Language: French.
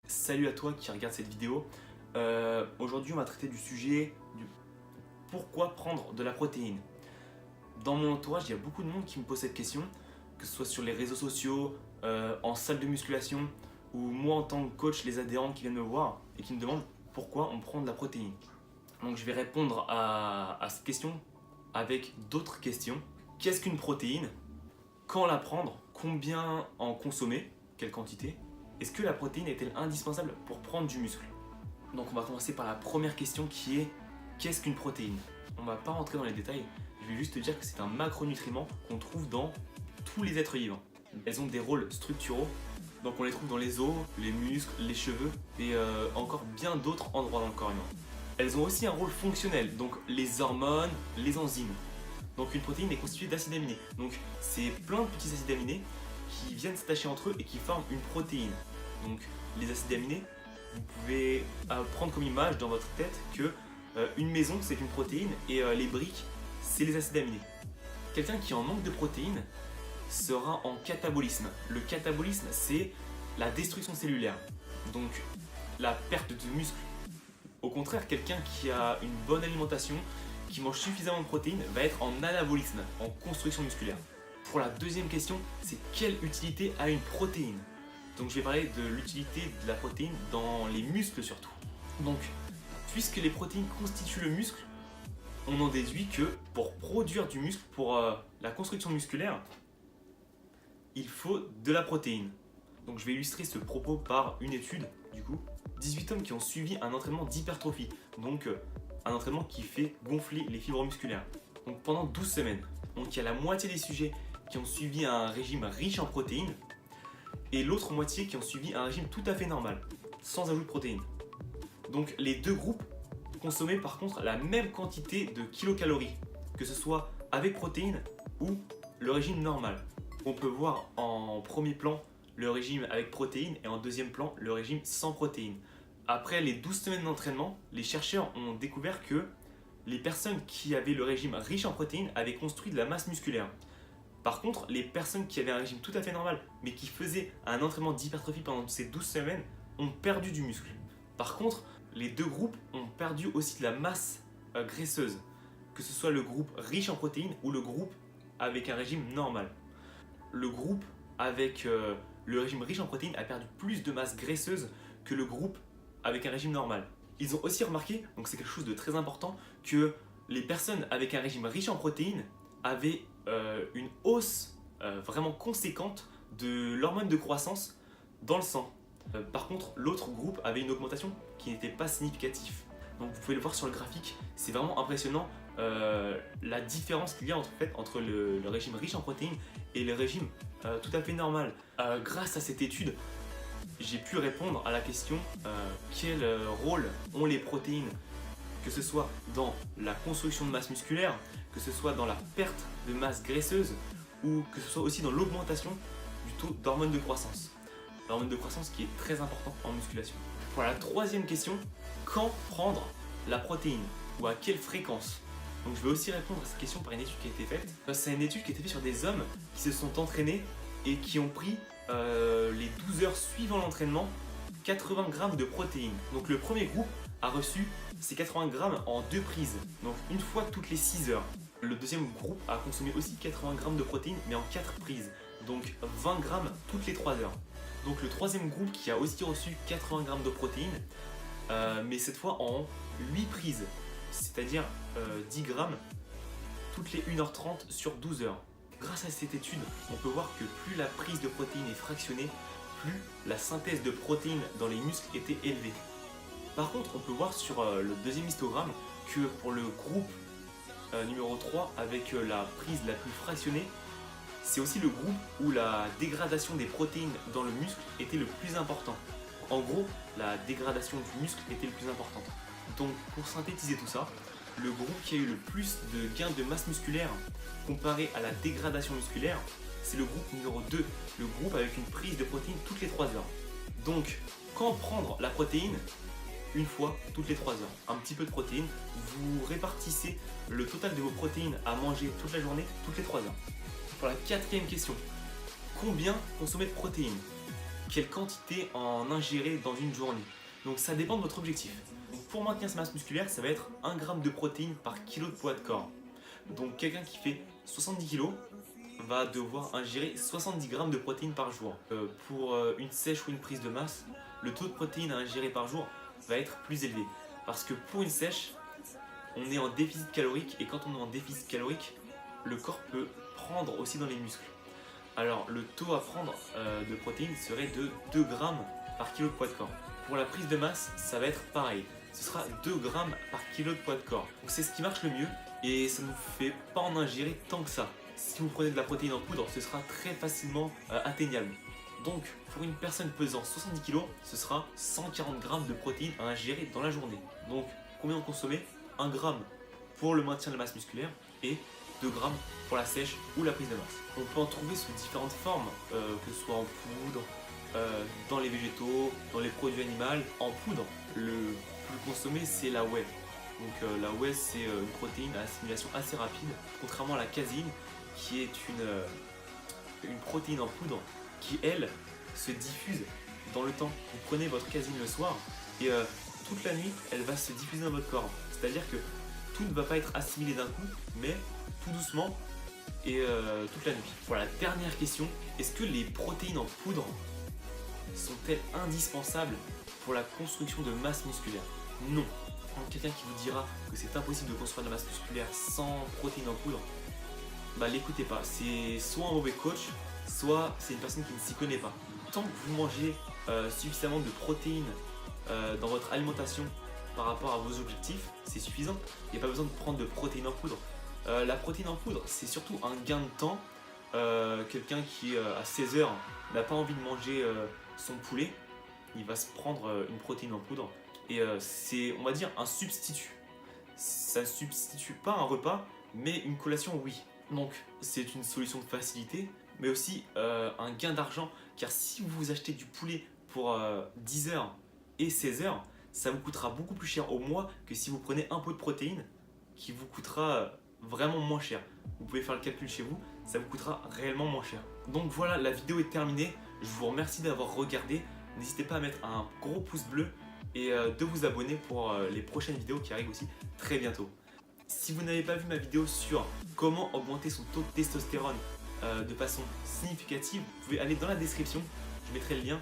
Salut à toi qui regarde cette vidéo. Aujourd'hui on va traiter du sujet du pourquoi prendre de la protéine. Dans mon entourage il y a beaucoup de monde qui me pose cette question, que ce soit sur les réseaux sociaux, en salle de musculation ou moi en tant que coach, les adhérents qui viennent me voir et qui me demandent pourquoi on prend de la protéine. Donc je vais répondre à cette question avec d'autres questions. Qu'est-ce qu'une protéine? Quand la prendre? Combien en consommer? Quelle quantité? Est-ce que la protéine est-elle indispensable pour prendre du muscle? Donc on va commencer par la première question qui est qu'est-ce qu'une protéine? On ne va pas rentrer dans les détails, je vais juste te dire que c'est un macronutriment qu'on trouve dans tous les êtres vivants. Elles ont des rôles structuraux, donc on les trouve dans les os, les muscles, les cheveux et encore bien d'autres endroits dans le corps humain. Elles ont aussi un rôle fonctionnel, donc les hormones, les enzymes. Donc une protéine est constituée d'acides aminés, donc c'est plein de petits acides aminés qui viennent s'attacher entre eux et qui forment une protéine. Donc les acides aminés, vous pouvez prendre comme image dans votre tête que une maison c'est une protéine et les briques c'est les acides aminés. Quelqu'un qui en manque de protéines sera en catabolisme. Le catabolisme c'est la destruction cellulaire, donc la perte de muscle. Au contraire, quelqu'un qui a une bonne alimentation, qui mange suffisamment de protéines, va être en anabolisme, en construction musculaire. Pour la deuxième question, c'est quelle utilité a une protéine? Donc je vais parler de l'utilité de la protéine dans les muscles surtout. Donc, puisque les protéines constituent le muscle, on en déduit que pour produire du muscle, pour la construction musculaire, il faut de la protéine. Donc je vais illustrer ce propos par une étude, du coup. 18 hommes qui ont suivi un entraînement d'hypertrophie, donc un entraînement qui fait gonfler les fibres musculaires. Donc pendant 12 semaines. Donc il y a la moitié des sujets qui ont suivi un régime riche en protéines et l'autre moitié qui ont suivi un régime tout à fait normal, sans ajout de protéines. Donc les deux groupes consommaient par contre la même quantité de kilocalories, que ce soit avec protéines ou le régime normal. On peut voir en premier plan le régime avec protéines et en deuxième plan le régime sans protéines. Après les 12 semaines d'entraînement, les chercheurs ont découvert que les personnes qui avaient le régime riche en protéines avaient construit de la masse musculaire. Par contre, les personnes qui avaient un régime tout à fait normal, mais qui faisaient un entraînement d'hypertrophie pendant ces 12 semaines, ont perdu du muscle. Par contre, les deux groupes ont perdu aussi de la masse graisseuse, que ce soit le groupe riche en protéines ou le groupe avec un régime normal. Le groupe avec le régime riche en protéines a perdu plus de masse graisseuse que le groupe avec un régime normal. Ils ont aussi remarqué, donc c'est quelque chose de très important, que les personnes avec un régime riche en protéines avaient une hausse vraiment conséquente de l'hormone de croissance dans le sang. Par contre, l'autre groupe avait une augmentation qui n'était pas significative. Donc vous pouvez le voir sur le graphique, c'est vraiment impressionnant la différence qu'il y a entre le régime riche en protéines et le régime tout à fait normal. Grâce à cette étude, j'ai pu répondre à la question quel rôle ont les protéines, que ce soit dans la construction de masse musculaire, que ce soit dans la perte de masse graisseuse ou que ce soit aussi dans l'augmentation du taux d'hormone de croissance. L'hormone de croissance qui est très important en musculation. Pour la troisième question, quand prendre la protéine ou à quelle fréquence? Donc je vais aussi répondre à cette question par une étude qui a été faite. C'est une étude qui a été faite sur des hommes qui se sont entraînés et qui ont pris les 12 heures suivant l'entraînement 80 grammes de protéines. Donc le premier groupe a reçu ces 80 grammes en 2 prises, donc une fois toutes les 6 heures. Le deuxième groupe a consommé aussi 80 grammes de protéines mais en 4 prises, donc 20 grammes toutes les 3 heures. Donc le troisième groupe qui a aussi reçu 80 grammes de protéines, mais cette fois en 8 prises, c'est-à-dire 10 grammes toutes les 1h30 sur 12 heures. Grâce à cette étude, on peut voir que plus la prise de protéines est fractionnée, plus la synthèse de protéines dans les muscles était élevée. Par contre, on peut voir sur le deuxième histogramme que pour le groupe numéro 3 avec la prise la plus fractionnée, c'est aussi le groupe où la dégradation des protéines dans le muscle était le plus important. En gros, la dégradation du muscle était le plus importante. Donc pour synthétiser tout ça, le groupe qui a eu le plus de gains de masse musculaire comparé à la dégradation musculaire, c'est le groupe numéro 2, le groupe avec une prise de protéines toutes les 3 heures. Donc, quand prendre la protéine? Une fois toutes les 3 heures. Un petit peu de protéines, vous répartissez le total de vos protéines à manger toute la journée, toutes les 3 heures. Pour la quatrième question, combien consommer de protéines? quelle quantité en ingérer dans une journée. Donc ça dépend de votre objectif. Donc, pour maintenir sa masse musculaire, ça va être 1 g de protéines par kilo de poids de corps. Donc quelqu'un qui fait 70 kg va devoir ingérer 70 g de protéines par jour. Pour une sèche ou une prise de masse, le taux de protéines à ingérer par jour va être plus élevé. Parce que pour une sèche, on est en déficit calorique, et quand on est en déficit calorique, le corps peut prendre aussi dans les muscles. Alors le taux à prendre de protéines serait de 2 g par kilo de poids de corps. Pour la prise de masse, ça va être pareil. Ce sera 2 g par kilo de poids de corps. Donc c'est ce qui marche le mieux, et ça ne vous fait pas en ingérer tant que ça. Si vous prenez de la protéine en poudre, ce sera très facilement atteignable. Donc pour une personne pesant 70 kg, ce sera 140 g de protéines à ingérer dans la journée. Donc combien en consommer? 1 g pour le maintien de la masse musculaire et 2 g pour la sèche ou la prise de masse. On peut en trouver sous différentes formes, que ce soit en poudre, dans les végétaux, dans les produits animaux. En poudre, le plus consommé c'est la whey. Donc la whey, c'est une protéine à assimilation assez rapide, contrairement à la caséine qui est une protéine en poudre qui, elle, se diffuse dans le temps. Vous prenez votre caséine le soir et toute la nuit, elle va se diffuser dans votre corps. C'est-à-dire que tout ne va pas être assimilé d'un coup, mais tout doucement et toute la nuit. Voilà, la dernière question, est-ce que les protéines en poudre sont-elles indispensables pour la construction de masse musculaire? Non. Quelqu'un qui vous dira que c'est impossible de construire de la masse musculaire sans protéines en poudre, bah l'écoutez pas. C'est soit un mauvais coach, soit c'est une personne qui ne s'y connaît pas. Tant que vous mangez suffisamment de protéines dans votre alimentation par rapport à vos objectifs, c'est suffisant. Il n'y a pas besoin de prendre de protéines en poudre. La protéine en poudre, c'est surtout un gain de temps. Quelqu'un qui à 16 heures n'a pas envie de manger son poulet, il va se prendre une protéine en poudre. Et c'est, on va dire, un substitut. Ça ne substitue pas un repas, mais une collation, oui. Donc c'est une solution de facilité, mais aussi un gain d'argent, car si vous achetez du poulet pour 10 heures et 16 heures, ça vous coûtera beaucoup plus cher au mois que si vous prenez un pot de protéines qui vous coûtera vraiment moins cher. Vous pouvez faire le calcul chez vous, ça vous coûtera réellement moins cher. Donc voilà, la vidéo est terminée. Je vous remercie d'avoir regardé. N'hésitez pas à mettre un gros pouce bleu et de vous abonner pour les prochaines vidéos qui arrivent aussi très bientôt. Si vous n'avez pas vu ma vidéo sur comment augmenter son taux de testostérone de façon significative, vous pouvez aller dans la description, je mettrai le lien